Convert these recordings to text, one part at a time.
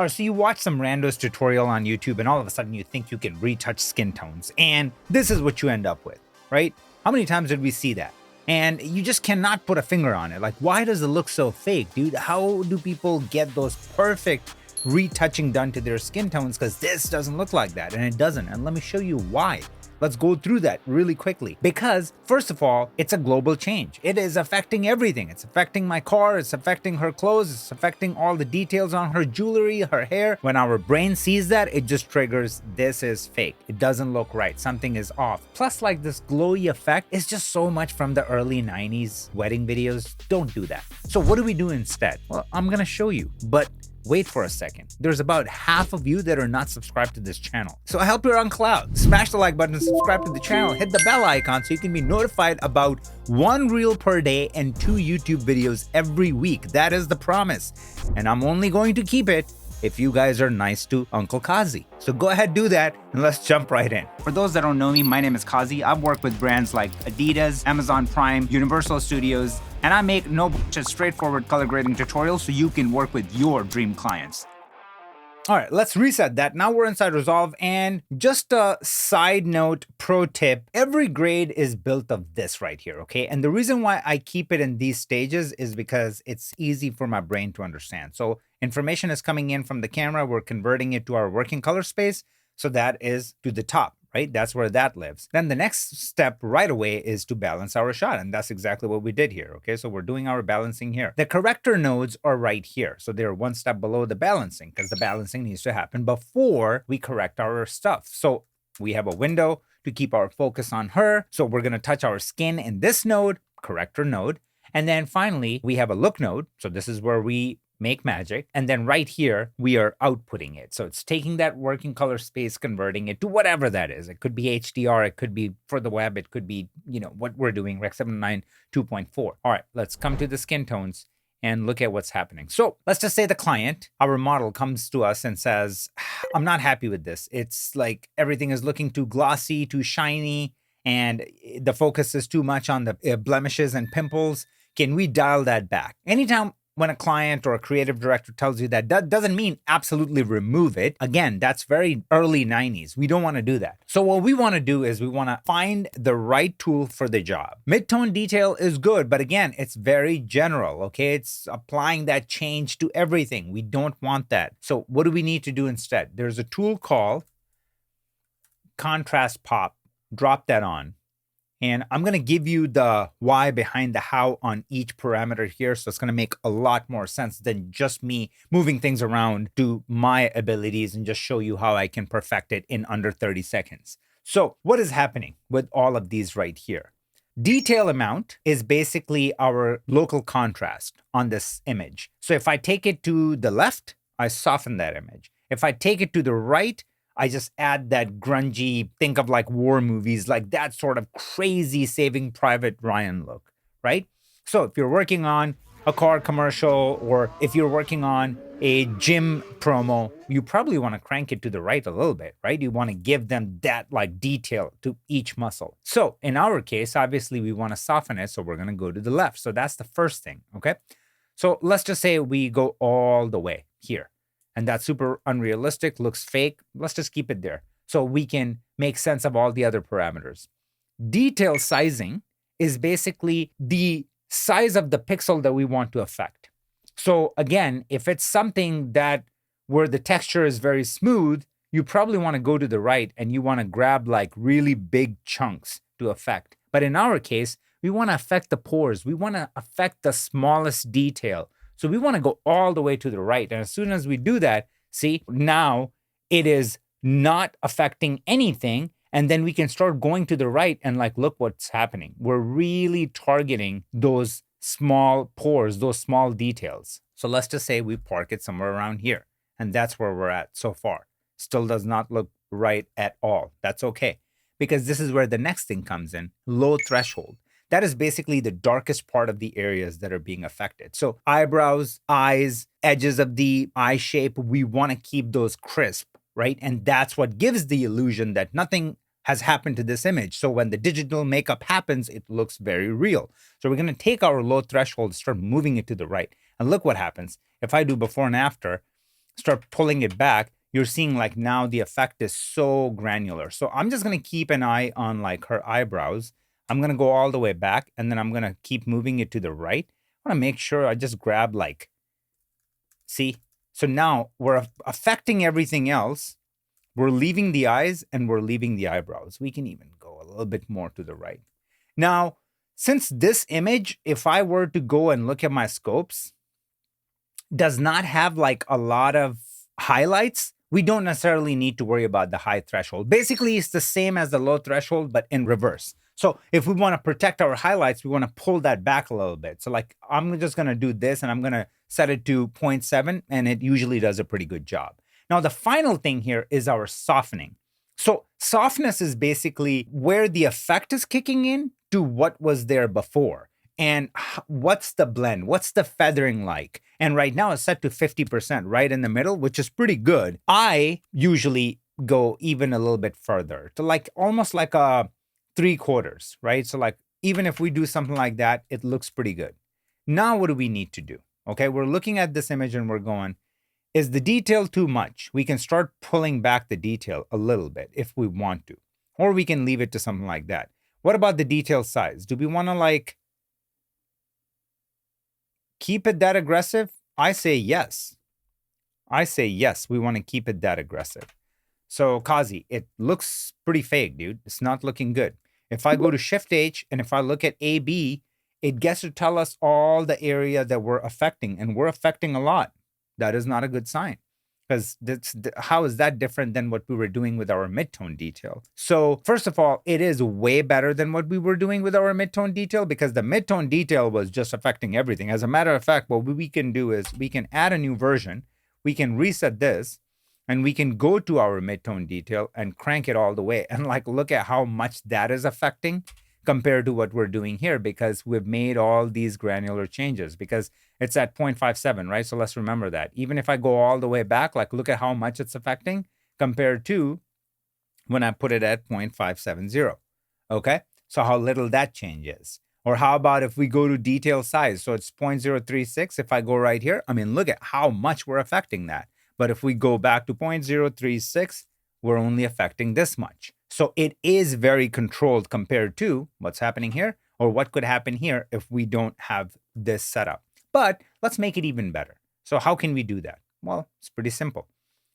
Or so you watch some randos tutorial on YouTube and all of a sudden you think you can retouch skin tones, and this is what you end up with, right? How many times did we see that? And you just cannot put a finger on it. Like, why does it look so fake, dude? How do people get those perfect retouching done to their skin tones? Because this doesn't look like that, and it doesn't. And let me show you why. Let's go through that really quickly. Because first of all, it's a global change. It is affecting everything. It's affecting my car, it's affecting her clothes, it's affecting all the details on her jewelry, her hair. When our brain sees that, it just triggers, this is fake. It doesn't look right. Something is off. Plus, like, this glowy effect is just so much from the early 90s wedding videos. Don't do that. So what do we do instead? Well, I'm gonna show you, but wait for a second. There's about half of you that are not subscribed to this channel. So I hope you're on cloud. Smash the like button, subscribe to the channel, hit the bell icon so you can be notified about 1 reel per day and 2 YouTube videos every week. That is the promise. And I'm only going to keep it if you guys are nice to Uncle Qazi. So go ahead, do that, and let's jump right in. For those that don't know me, my name is Qazi. I've worked with brands like Adidas, Amazon Prime, Universal Studios, and I make no bullshit, straightforward color grading tutorials so you can work with your dream clients. All right, let's reset that. Now we're inside Resolve, and just a side note, pro tip, every grade is built of this right here, okay? And the reason why I keep it in these stages is because it's easy for my brain to understand. So information is coming in from the camera, we're converting it to our working color space, so that is to the top, right? That's where that lives. Then the next step right away is to balance our shot, and that's exactly what we did here, okay? So we're doing our balancing here. The corrector nodes are right here, so they're one step below the balancing, because the balancing needs to happen before we correct our stuff. So we have a window to keep our focus on her, so we're gonna touch our skin in this node, corrector node, and then finally we have a look node, so this is where we make magic. And then right here, we are outputting it. So it's taking that working color space, converting it to whatever that is. It could be HDR, it could be for the web, it could be, you know, what we're doing, Rec 79 2.4. All right, let's come to the skin tones and look at what's happening. So let's just say the client, our model, comes to us and says, I'm not happy with this. It's like everything is looking too glossy, too shiny, and the focus is too much on the blemishes and pimples. Can we dial that back? Anytime when a client or a creative director tells you that, that doesn't mean absolutely remove it. Again, that's very early 90s. We don't want to do that. So what we want to do is we want to find the right tool for the job. Mid-tone detail is good, but again, it's very general, okay? It's applying that change to everything. We don't want that. So what do we need to do instead? There's a tool called Contrast Pop. Drop that on. And I'm going to give you the why behind the how on each parameter here. So it's going to make a lot more sense than just me moving things around to my abilities and just show you how I can perfect it in under 30 seconds. So what is happening with all of these right here? Detail amount is basically our local contrast on this image. So if I take it to the left, I soften that image. If I take it to the right, I just add that grungy, think of like war movies, like that sort of crazy Saving Private Ryan look, right? So if you're working on a car commercial or if you're working on a gym promo, you probably want to crank it to the right a little bit, right? You want to give them that like detail to each muscle. So in our case, obviously we want to soften it. So we're going to go to the left. So that's the first thing, okay? So let's just say we go all the way here. And that's super unrealistic, looks fake. Let's just keep it there so we can make sense of all the other parameters. Detail sizing is basically the size of the pixel that we want to affect. So again, if it's something that where the texture is very smooth, you probably want to go to the right and you want to grab like really big chunks to affect. But in our case, we want to affect the pores. We want to affect the smallest detail. So we want to go all the way to the right. And as soon as we do that, see, now it is not affecting anything. And then we can start going to the right and like, look what's happening. We're really targeting those small pores, those small details. So let's just say we park it somewhere around here. And that's where we're at so far. Still does not look right at all. That's okay. Because this is where the next thing comes in, low threshold. That is basically the darkest part of the areas that are being affected. So eyebrows, eyes, edges of the eye shape, we want to keep those crisp, right? And that's what gives the illusion that nothing has happened to this image. So when the digital makeup happens, it looks very real. So we're going to take our low threshold, start moving it to the right. And look what happens. If I do before and after, start pulling it back, you're seeing like now the effect is so granular. So I'm just going to keep an eye on like her eyebrows. I'm going to go all the way back and then I'm going to keep moving it to the right. I want to make sure I just grab like, see? So now we're affecting everything else. We're leaving the eyes and we're leaving the eyebrows. We can even go a little bit more to the right. Now, since this image, if I were to go and look at my scopes, does not have like a lot of highlights, we don't necessarily need to worry about the high threshold. Basically, it's the same as the low threshold, but in reverse. So if we want to protect our highlights, we want to pull that back a little bit. So like, I'm just going to do this and I'm going to set it to 0.7 and it usually does a pretty good job. Now, the final thing here is our softening. So softness is basically where the effect is kicking in to what was there before. And what's the blend? What's the feathering like? And right now it's set to 50%, right in the middle, which is pretty good. I usually go even a little bit further to like almost like a 3/4, right? So like even if we do something like that, it looks pretty good. Now, what do we need to do? Okay, we're looking at this image and we're going, is the detail too much? We can start pulling back the detail a little bit if we want to, or we can leave it to something like that. What about the detail size? Do we want to like keep it that aggressive? I say yes. I say yes, we want to keep it that aggressive. So Qazi, it looks pretty fake, dude. It's not looking good. If I go to Shift H and if I look at AB, it gets to tell us all the area that we're affecting, and we're affecting a lot. That is not a good sign, because how is that different than what we were doing with our midtone detail? So first of all, it is way better than what we were doing with our midtone detail, because the midtone detail was just affecting everything. As a matter of fact, what we can do is we can add a new version, we can reset this, and we can go to our midtone detail and crank it all the way and like look at how much that is affecting compared to what we're doing here, because we've made all these granular changes, because it's at 0.57, right? So let's remember that. Even if I go all the way back, like look at how much it's affecting compared to when I put it at 0.570. Okay, so how little that changes. Or how about if we go to detail size? So it's 0.036. If I go right here, I mean, look at how much we're affecting that. But if we go back to 0.036, we're only affecting this much. So it is very controlled compared to what's happening here, or what could happen here if we don't have this setup. But let's make it even better. So how can we do that? Well, it's pretty simple.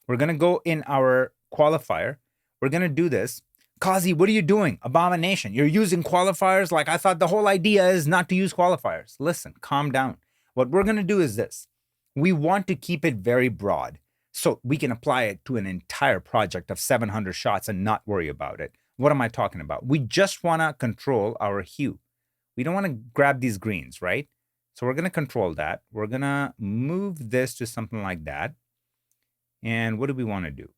We're going to go in our qualifier. We're going to do this. Qazi, what are you doing? Abomination. You're using qualifiers? Like, I thought the whole idea is not to use qualifiers. Listen, calm down. What we're going to do is this. We want to keep it very broad, so we can apply it to an entire project of 700 shots and not worry about it. What am I talking about? We just want to control our hue. We don't want to grab these greens, right? So we're going to control that. We're going to move this to something like that. And what do we want to do?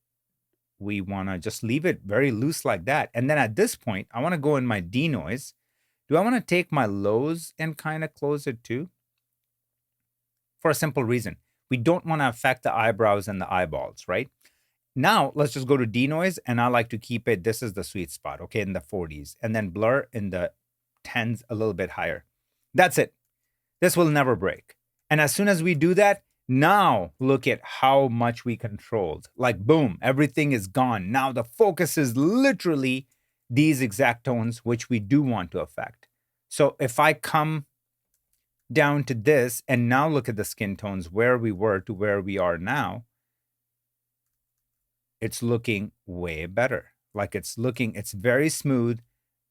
We want to just leave it very loose like that. And then at this point, I want to go in my denoise. Do I want to take my lows and kind of close it too? For a simple reason. We don't want to affect the eyebrows and the eyeballs, right? Now, let's just go to denoise, and I like to keep it, this is the sweet spot, okay, in the 40s, and then blur in the 10s a little bit higher. That's it. This will never break. And as soon as we do that, now look at how much we controlled. Like, boom, everything is gone. Now the focus is literally these exact tones, which we do want to affect. So if I come down to this and now look at the skin tones where we were to where we are now, it's looking way better. Like it's very smooth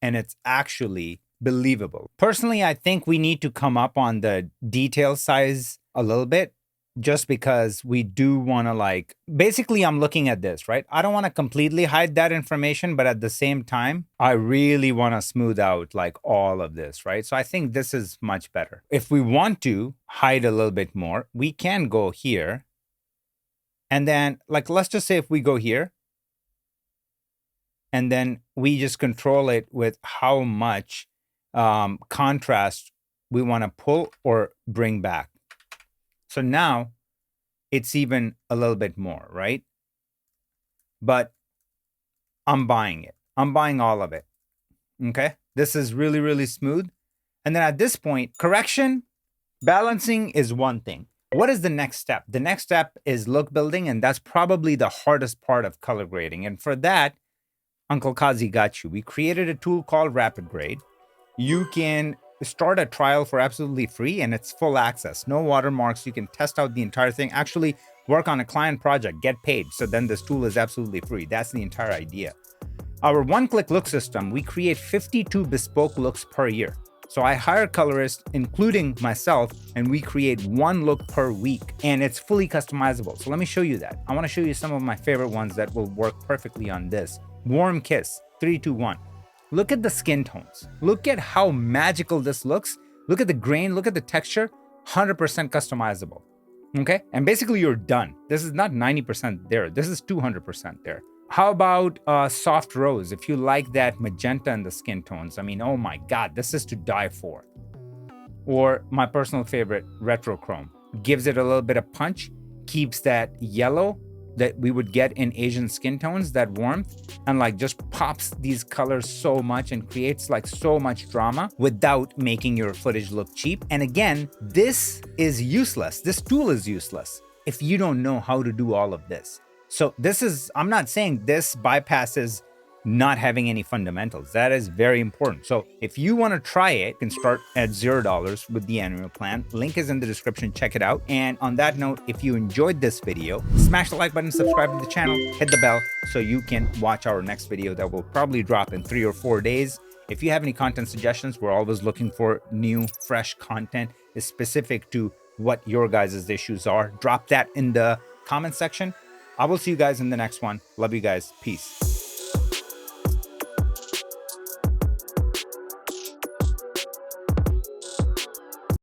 and it's actually believable. Personally, I think we need to come up on the detail size a little bit, just because we do want to, like, basically I'm looking at this, right? I don't want to completely hide that information, but at the same time, I really want to smooth out like all of this, right? So I think this is much better. If we want to hide a little bit more, we can go here. And then, like, let's just say if we go here, and then we just control it with how much contrast we want to pull or bring back. So now it's even a little bit more, right? But I'm buying it. I'm buying all of it. Okay? This is really, really smooth. And then at this point, correction, balancing is one thing. What is the next step? The next step is look building, and that's probably the hardest part of color grading. And for that, Uncle Qazi got you. We created a tool called Rapid Grade. You can start a trial for absolutely free, and it's full access, no watermarks. You can test out the entire thing, actually work on a client project, get paid. So then this tool is absolutely free. That's the entire idea. Our one-click look system, we create 52 bespoke looks per year. So I hire colorists, including myself, and we create one look per week, and it's fully customizable. So let me show you that. I want to show you some of my favorite ones that will work perfectly on this. Warm Kiss, 3, 2, 1. Look at the skin tones. Look at how magical this looks. Look at the grain, look at the texture, 100% customizable. Okay, and basically you're done. This is not 90% there. This is 200% there. How about soft rose? If you like that magenta in the skin tones, I mean, oh my God, this is to die for. Or my personal favorite, retro chrome. Gives it a little bit of punch, keeps that yellow that we would get in Asian skin tones, that warmth, and like just pops these colors so much and creates like so much drama without making your footage look cheap. And again, this is useless. This tool is useless if you don't know how to do all of this. So this is, I'm not saying this bypasses not having any fundamentals. That is very important. So if you want to try it, you can start at $0 with the annual plan. Link is in the description. Check it out. And on that note, if you enjoyed this video, smash the like button, subscribe to the channel, hit the bell so you can watch our next video that will probably drop in 3 or 4 days. If you have any content suggestions, we're always looking for new, fresh content is specific to what your guys' issues are. Drop that in the comment section. I will see you guys in the next one. Love you guys. Peace.